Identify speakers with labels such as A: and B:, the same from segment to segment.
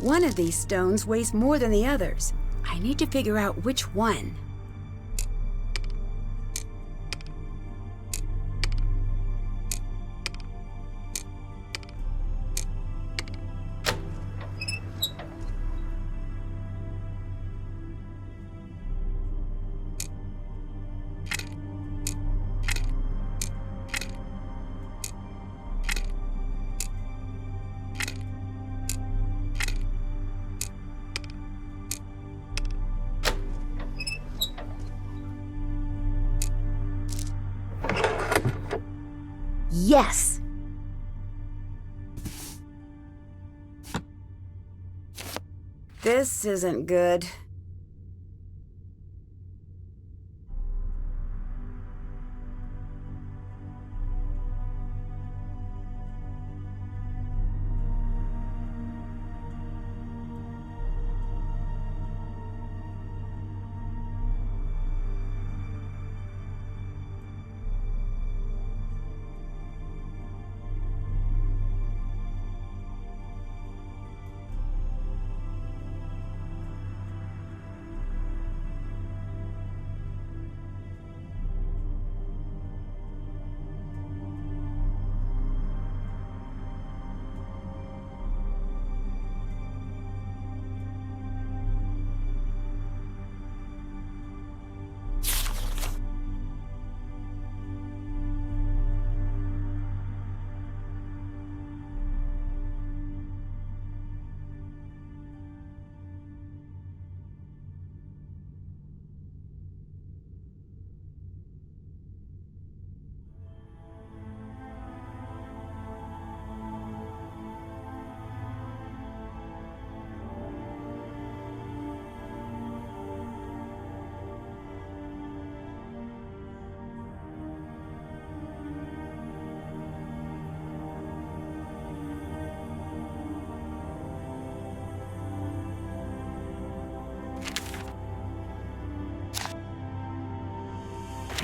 A: One of these stones weighs more than the others. I need to figure out which one. Yes! This isn't good.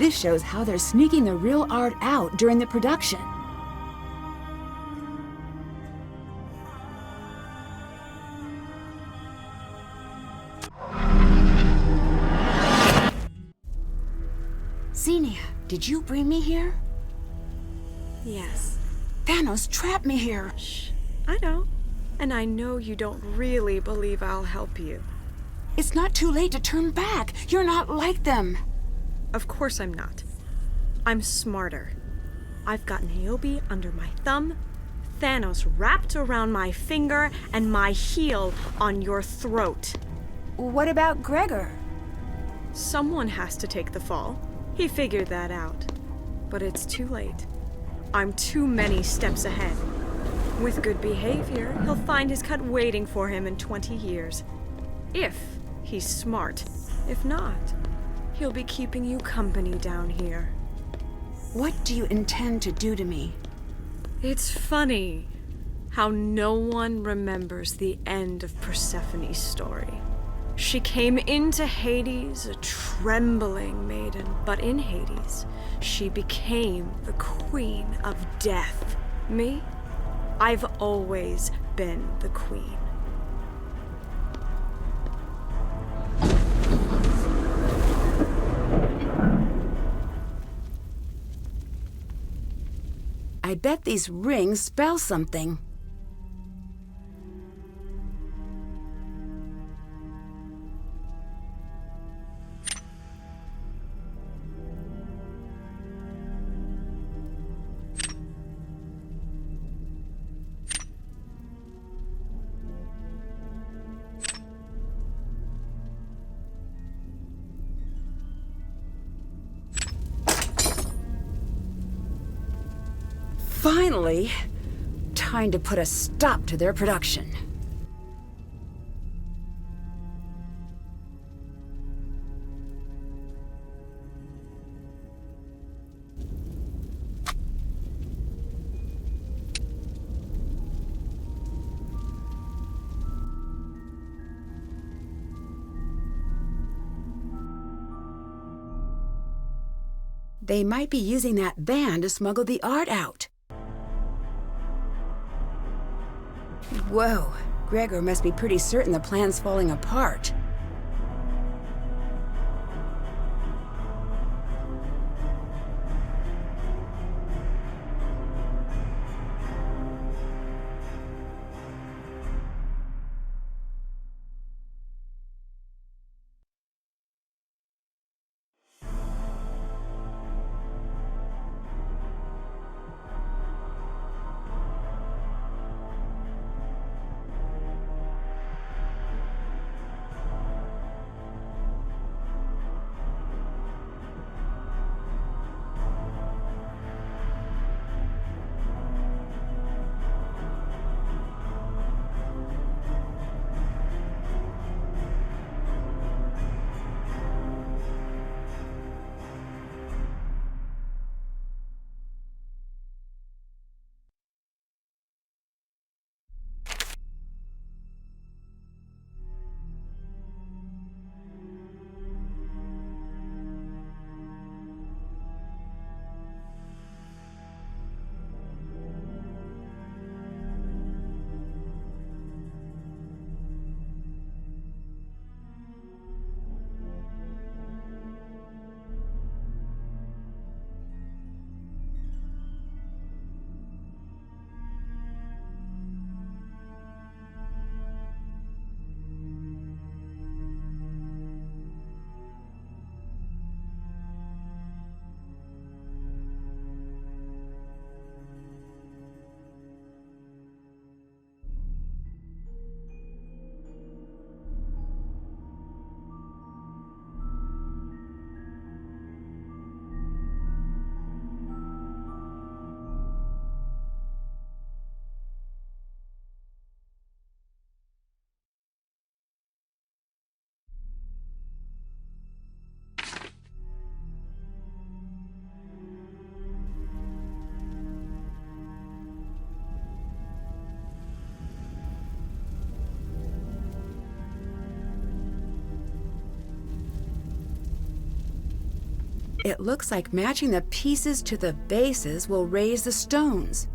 A: This shows how they're sneaking the real art out during the production. Xenia, did you bring me here?
B: Yes.
A: Thanos trapped me here.
B: Shh. I know. And I know you don't really believe I'll help you.
A: It's not too late to turn back. You're not like them.
B: Of course I'm not. I'm smarter. I've got Niobe under my thumb, Thanos wrapped around my finger, and my heel on your throat.
A: What about Gregor?
B: Someone has to take the fall. He figured that out. But it's too late. I'm too many steps ahead. With good behavior, he'll find his cut waiting for him in 20 years. If he's smart. If not, he'll be keeping you company down here.
A: What do you intend to do to me?
B: It's funny how no one remembers the end of Persephone's story. She came into Hades a trembling maiden, but in Hades, she became the Queen of Death. Me? I've always been the Queen.
A: I bet these rings spell something. Finally, time to put a stop to their production. They might be using that van to smuggle the art out. Whoa, Gregor must be pretty certain the plan's falling apart. It looks like matching the pieces to the bases will raise the stones.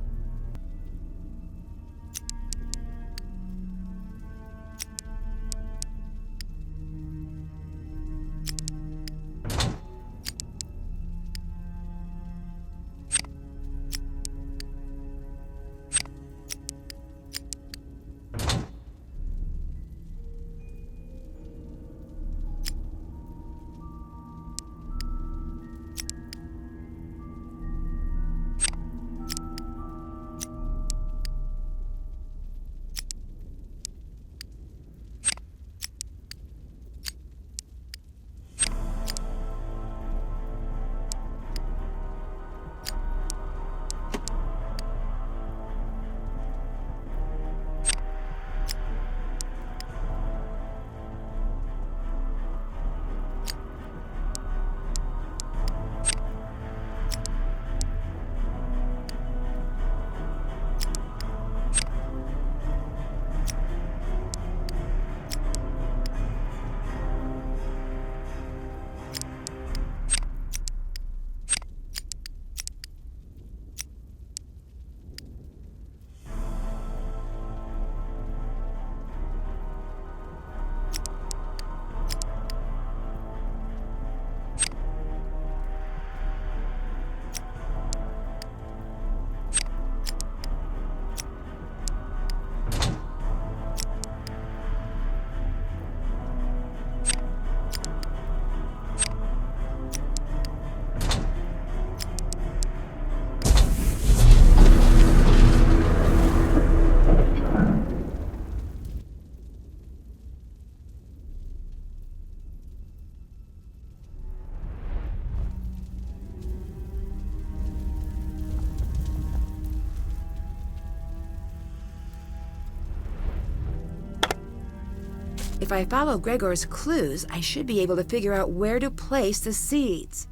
A: If I follow Gregor's clues, I should be able to figure out where to place the seeds.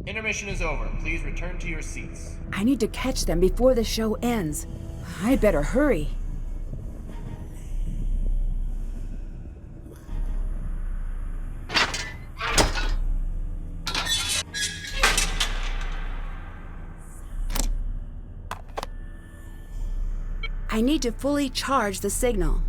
C: Intermission is over. Please return to your seats.
A: I need to catch them before the show ends. I'd better hurry. I need to fully charge the signal.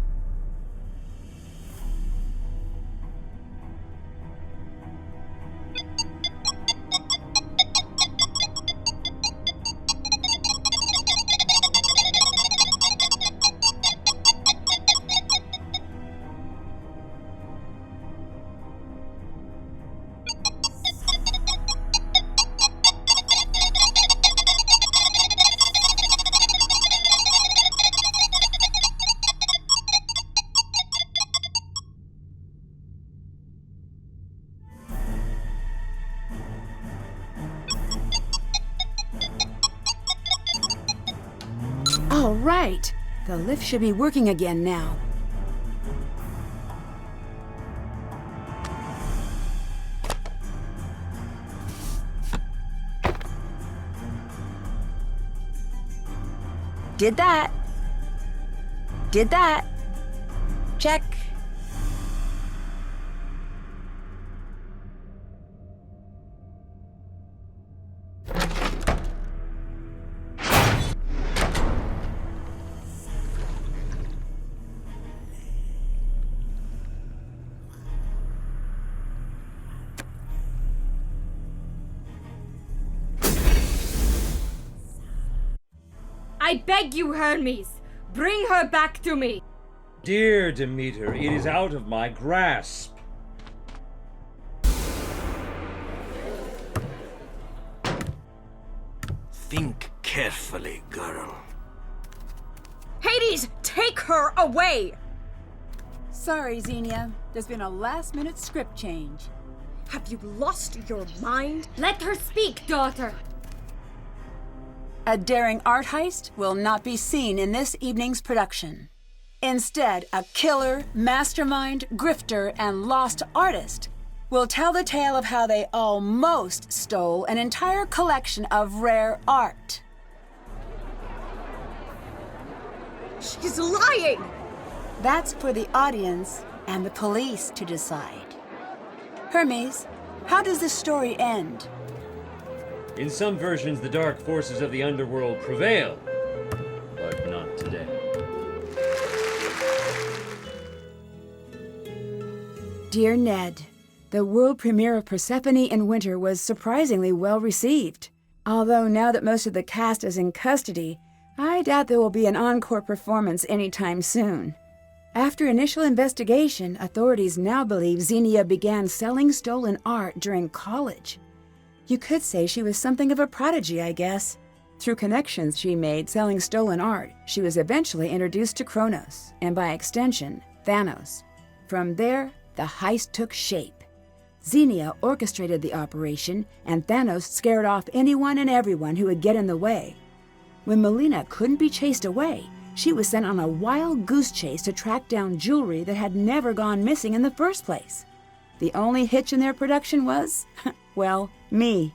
A: All right. The lift should be working again now. Did that. Did that. Check.
D: I beg you, Hermes, bring her back to me.
E: Dear Demeter, it is out of my grasp.
F: Think carefully, girl.
B: Hades, take her away!
G: Sorry, Xenia. There's been a last-minute script change.
B: Have you lost your mind?
D: Let her speak, daughter.
G: A daring art heist will not be seen in this evening's production. Instead, a killer, mastermind, grifter, and lost artist will tell the tale of how they almost stole an entire collection of rare art.
B: She's lying!
G: That's for the audience and the police to decide. Hermes, how does this story end?
E: In some versions, the dark forces of the underworld prevail, but not today.
A: Dear Ned, the world premiere of Persephone in Winter was surprisingly well received. Although now that most of the cast is in custody, I doubt there will be an encore performance anytime soon. After initial investigation, authorities now believe Xenia began selling stolen art during college. You could say she was something of a prodigy, I guess. Through connections she made selling stolen art, she was eventually introduced to Kronos, and by extension, Thanos. From there, the heist took shape. Xenia orchestrated the operation, and Thanos scared off anyone and everyone who would get in the way. When Melina couldn't be chased away, she was sent on a wild goose chase to track down jewelry that had never gone missing in the first place. The only hitch in their production was, well, me.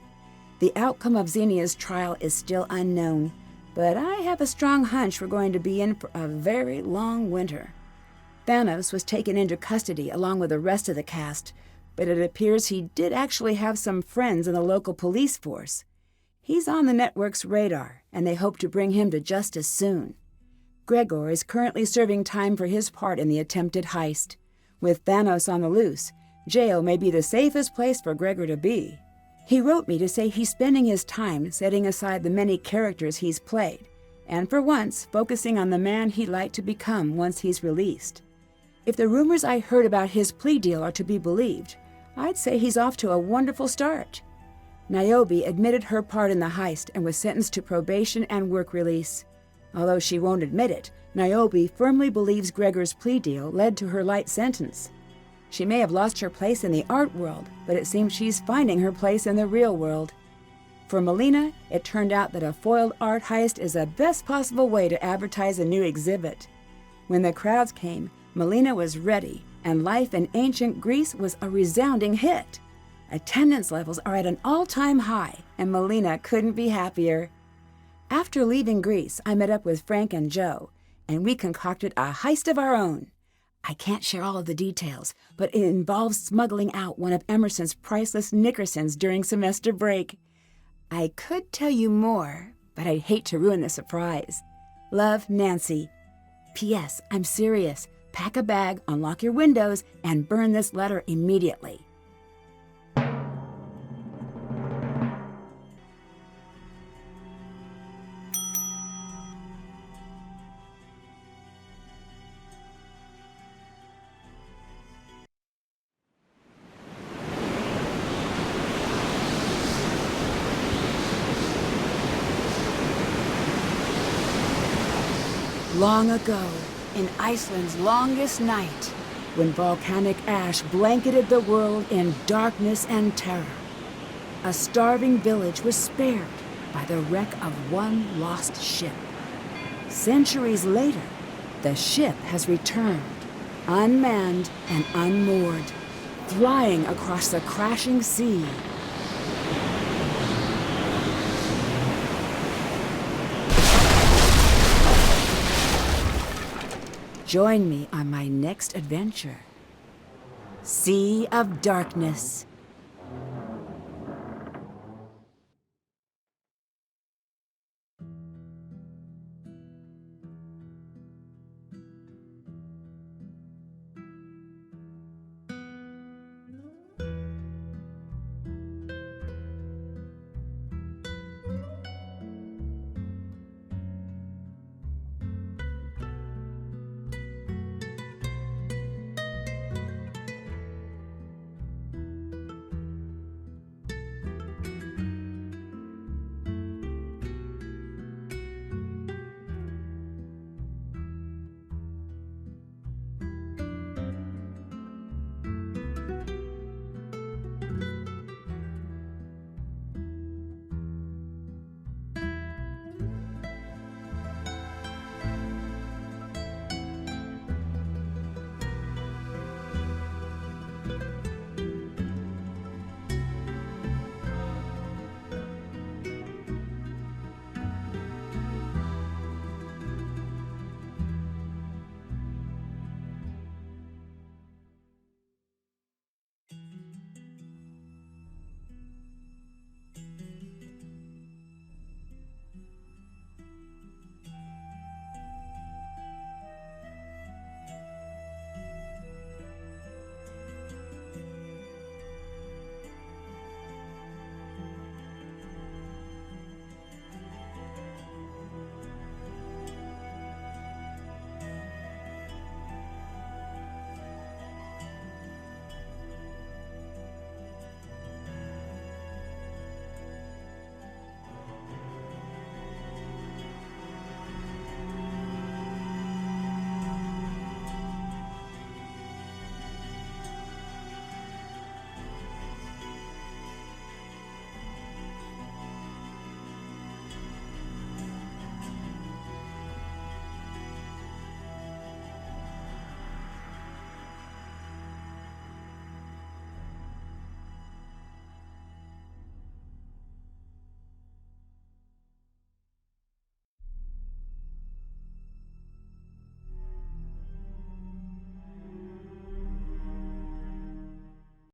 A: The outcome of Xenia's trial is still unknown, but I have a strong hunch we're going to be in for a very long winter. Thanos was taken into custody along with the rest of the cast, but it appears he did actually have some friends in the local police force. He's on the network's radar, and they hope to bring him to justice soon. Gregor is currently serving time for his part in the attempted heist. With Thanos on the loose, jail may be the safest place for Gregor to be. He wrote me to say he's spending his time setting aside the many characters he's played, and for once focusing on the man he'd like to become once he's released. If the rumors I heard about his plea deal are to be believed, I'd say he's off to a wonderful start. Niobe admitted her part in the heist and was sentenced to probation and work release. Although she won't admit it, Niobe firmly believes Gregor's plea deal led to her light sentence. She may have lost her place in the art world, but it seems she's finding her place in the real world. For Melina, it turned out that a foiled art heist is the best possible way to advertise a new exhibit. When the crowds came, Melina was ready, and life in ancient Greece was a resounding hit. Attendance levels are at an all-time high, and Melina couldn't be happier. After leaving Greece, I met up with Frank and Joe, and we concocted a heist of our own. I can't share all of the details, but it involves smuggling out one of Emerson's priceless Nickersons during semester break. I could tell you more, but I'd hate to ruin the surprise. Love, Nancy. P.S. I'm serious. Pack a bag, unlock your windows, and burn this letter immediately. Long ago, in Iceland's longest night, when volcanic ash blanketed the world in darkness and terror, a starving village was spared by the wreck of one lost ship. Centuries later, the ship has returned, unmanned and unmoored, flying across the crashing sea. Join me on my next adventure. Sea of Darkness.